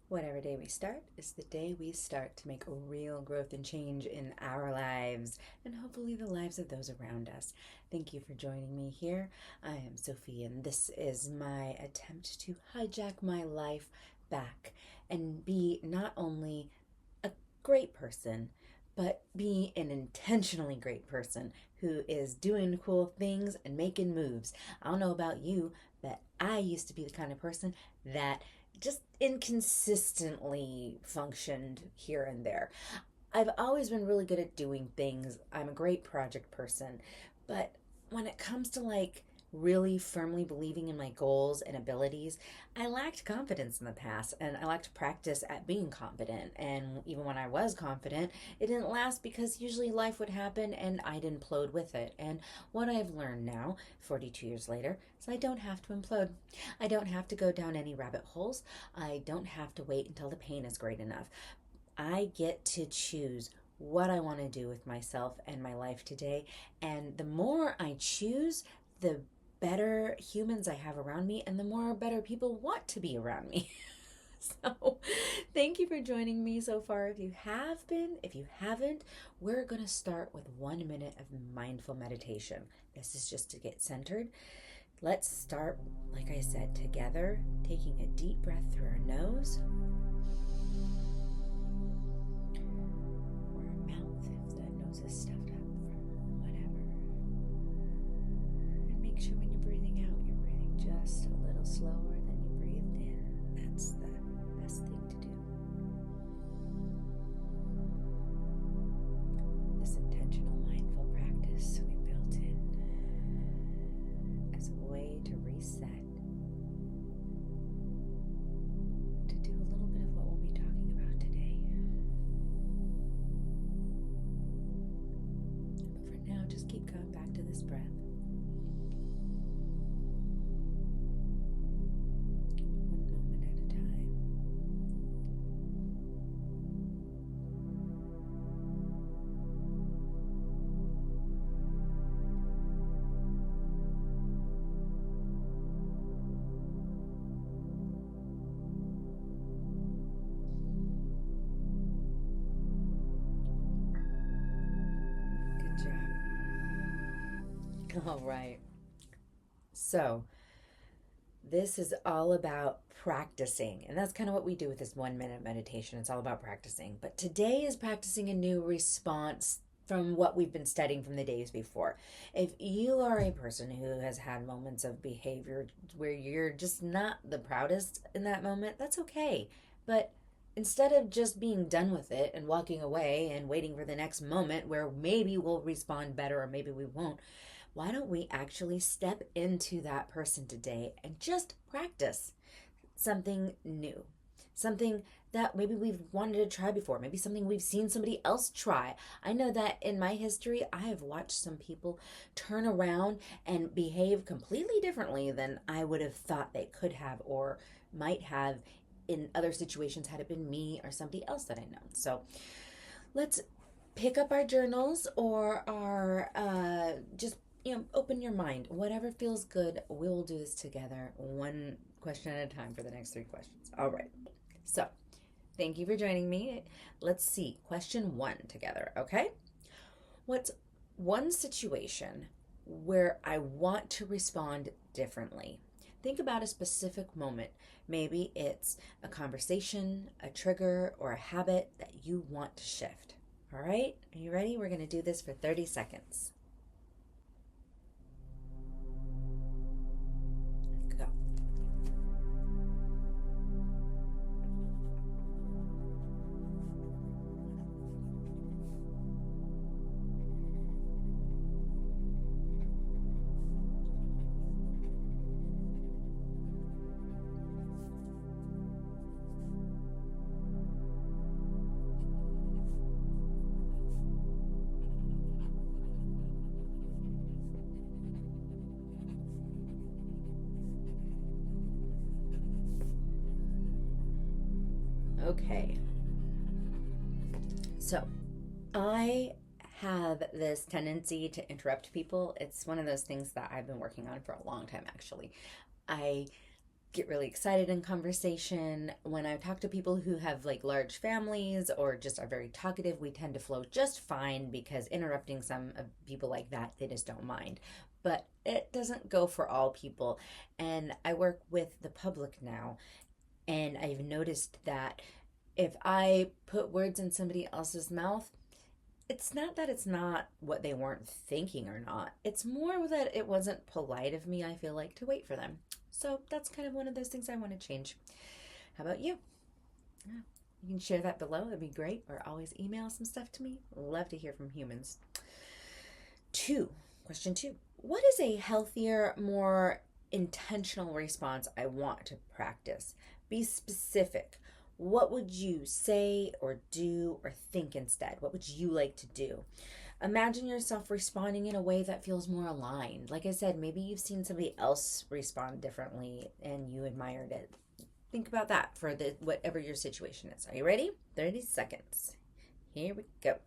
Whatever day we start is the day we start to make a real growth and change in our lives and hopefully the lives of those around us. Thank you for joining me here. I am Sophie, and this is my attempt to hijack my life back and be not only a great person, but be an intentionally great person who is doing cool things and making moves. I don't know about you, but I used to be the kind of person that just inconsistently functioned here and there. I've always been really good at doing things. I'm a great project person. But when it comes to really firmly believing in my goals and abilities, I lacked confidence in the past and I lacked practice at being confident. And even when I was confident, it didn't last because usually life would happen and I'd implode with it. And what I've learned now, 42 years later, is I don't have to implode. I don't have to go down any rabbit holes. I don't have to wait until the pain is great enough. I get to choose what I want to do with myself and my life today. And the more I choose, the better humans I have around me, and the more better people want to be around me. So, thank you for joining me so far. If you have been, if you haven't, we're going to start with 1 minute of mindful meditation. This is just to get centered. Let's start, like I said, together, taking a deep breath through our nose or our mouth if the nose is stuffed up from whatever. And make sure when you're breathing out, you're breathing just a little slower than you breathed in. That's the best thing to do. This intentional mindful practice we built in as a way to reset, to do a little bit of what we'll be talking about today. But for now, just keep coming back to this breath. All right. So, this is all about practicing. And that's kind of what we do with this 1 minute meditation. It's all about practicing. But today is practicing a new response from what we've been studying from the days before. If you are a person who has had moments of behavior where you're just not the proudest in that moment, that's okay. But instead of just being done with it and walking away and waiting for the next moment where maybe we'll respond better or maybe we won't, why don't we actually step into that person today and just practice something new? Something that maybe we've wanted to try before, maybe something we've seen somebody else try. I know that in my history, I have watched some people turn around and behave completely differently than I would have thought they could have or might have in other situations had it been me or somebody else that I know. So let's pick up our journals or our just open your mind. Whatever feels good, we'll do this together, one question at a time for the next 3 questions. All right. So, thank you for joining me. Let's see. Question 1 together, okay? What's one situation where I want to respond differently? Think about a specific moment. Maybe it's a conversation, a trigger, or a habit that you want to shift. All right? Are you ready? We're going to do this for 30 seconds. Go. Okay. So, I have this tendency to interrupt people. It's one of those things that I've been working on for a long time, actually. I get really excited in conversation. When I talk to people who have like large families or just are very talkative, we tend to flow just fine because interrupting some of people like that, they just don't mind. But it doesn't go for all people. And I work with the public now, and I've noticed that if I put words in somebody else's mouth, it's not that it's not what they weren't thinking or not. It's more that it wasn't polite of me, I feel like, to wait for them. So that's kind of one of those things I want to change. How about you? Yeah, you can share that below. It'd be great. Or always email some stuff to me. Love to hear from humans. Question two. What is a healthier, more intentional response I want to practice? Be specific. What would you say or do or think instead? What would you like to do? Imagine yourself responding in a way that feels more aligned. Like I said, maybe you've seen somebody else respond differently and you admired it. Think about that for whatever your situation is. Are you ready? 30 seconds. Here we go.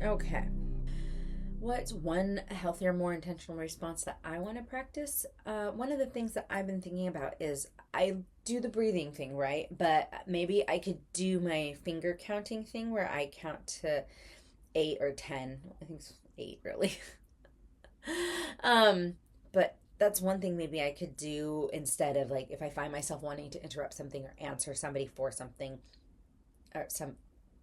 Okay. What's one healthier, more intentional response that I want to practice? One of the things that I've been thinking about is I do the breathing thing, right? But maybe I could do my finger counting thing where I count to 8 or 10. I think it's 8, really. But that's one thing maybe I could do instead of like if I find myself wanting to interrupt something or answer somebody for something or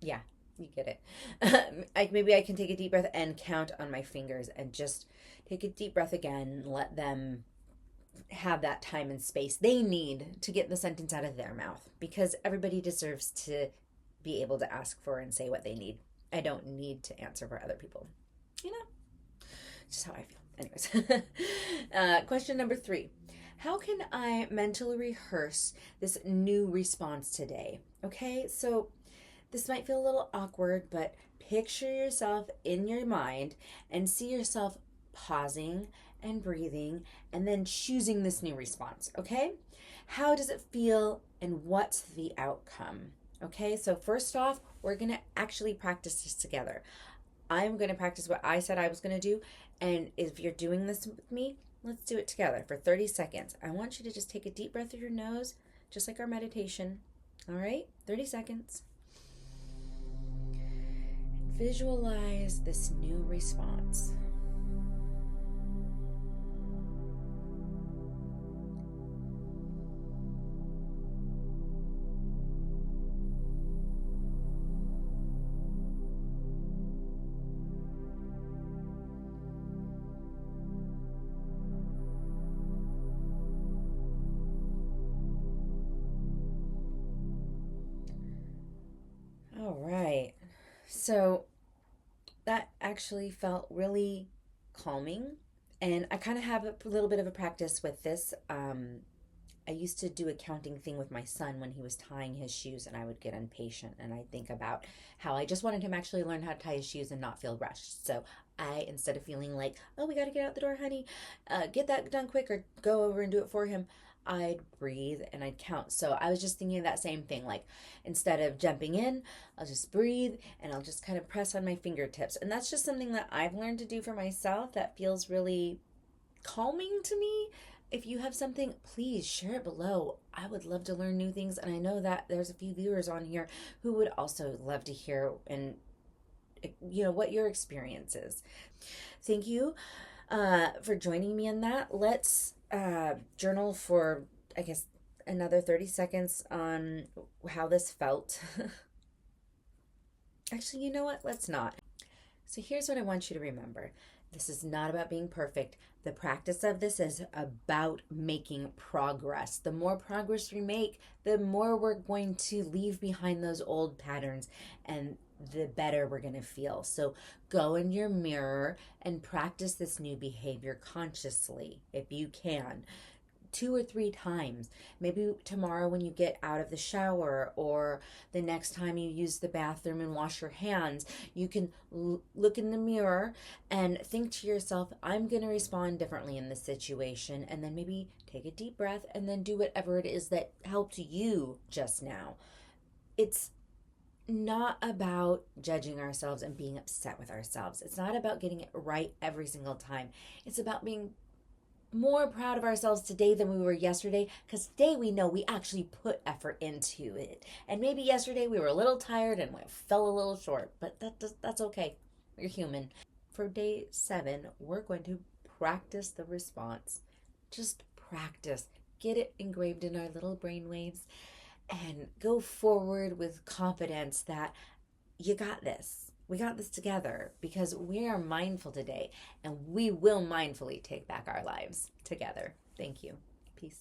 yeah, you get it. Maybe I can take a deep breath and count on my fingers and just take a deep breath again, let them have that time and space they need to get the sentence out of their mouth, because everybody deserves to be able to ask for and say what they need. I don't need to answer for other people. You know, just how I feel. Anyways, question number 3. How can I mentally rehearse this new response today? Okay, so this might feel a little awkward, but picture yourself in your mind and see yourself pausing and breathing and then choosing this new response, okay? How does it feel and what's the outcome? Okay, so first off, we're going to actually practice this together. I'm going to practice what I said I was going to do, and if you're doing this with me, let's do it together for 30 seconds. I want you to just take a deep breath through your nose, just like our meditation. All right, 30 seconds. Visualize this new response. All right. So that actually felt really calming. And I kind of have a little bit of a practice with this. I used to do a counting thing with my son when he was tying his shoes, and I would get impatient and I'd think about how I just wanted him to actually learn how to tie his shoes and not feel rushed. So I, instead of feeling like, oh, we got to get out the door, honey, get that done quick or go over and do it for him, I'd breathe and I'd count. So I was just thinking of that same thing. Like instead of jumping in, I'll just breathe and I'll just kind of press on my fingertips. And that's just something that I've learned to do for myself that feels really calming to me. If you have something, please share it below. I would love to learn new things. And I know that there's a few viewers on here who would also love to hear and what your experience is. Thank you for joining me in that. Let's journal for, I guess, another 30 seconds on how this felt. Actually, you know what? Let's not. So here's what I want you to remember. This is not about being perfect. The practice of this is about making progress. The more progress we make, the more we're going to leave behind those old patterns, and the better we're going to feel. So go in your mirror and practice this new behavior consciously if you can. 2 or 3 times. Maybe tomorrow when you get out of the shower, or the next time you use the bathroom and wash your hands, you can look in the mirror and think to yourself, I'm going to respond differently in this situation. And then maybe take a deep breath and then do whatever it is that helped you just now. It's not about judging ourselves and being upset with ourselves. It's not about getting it right every single time. It's about being more proud of ourselves today than we were yesterday, because today we know we actually put effort into it. And maybe yesterday we were a little tired and we fell a little short, but that's okay. We're human. For day 7, we're going to practice the response. Just practice. Get it engraved in our little brain waves and go forward with confidence that you got this. We got this together because we are mindful today, and we will mindfully take back our lives together. Thank you. Peace.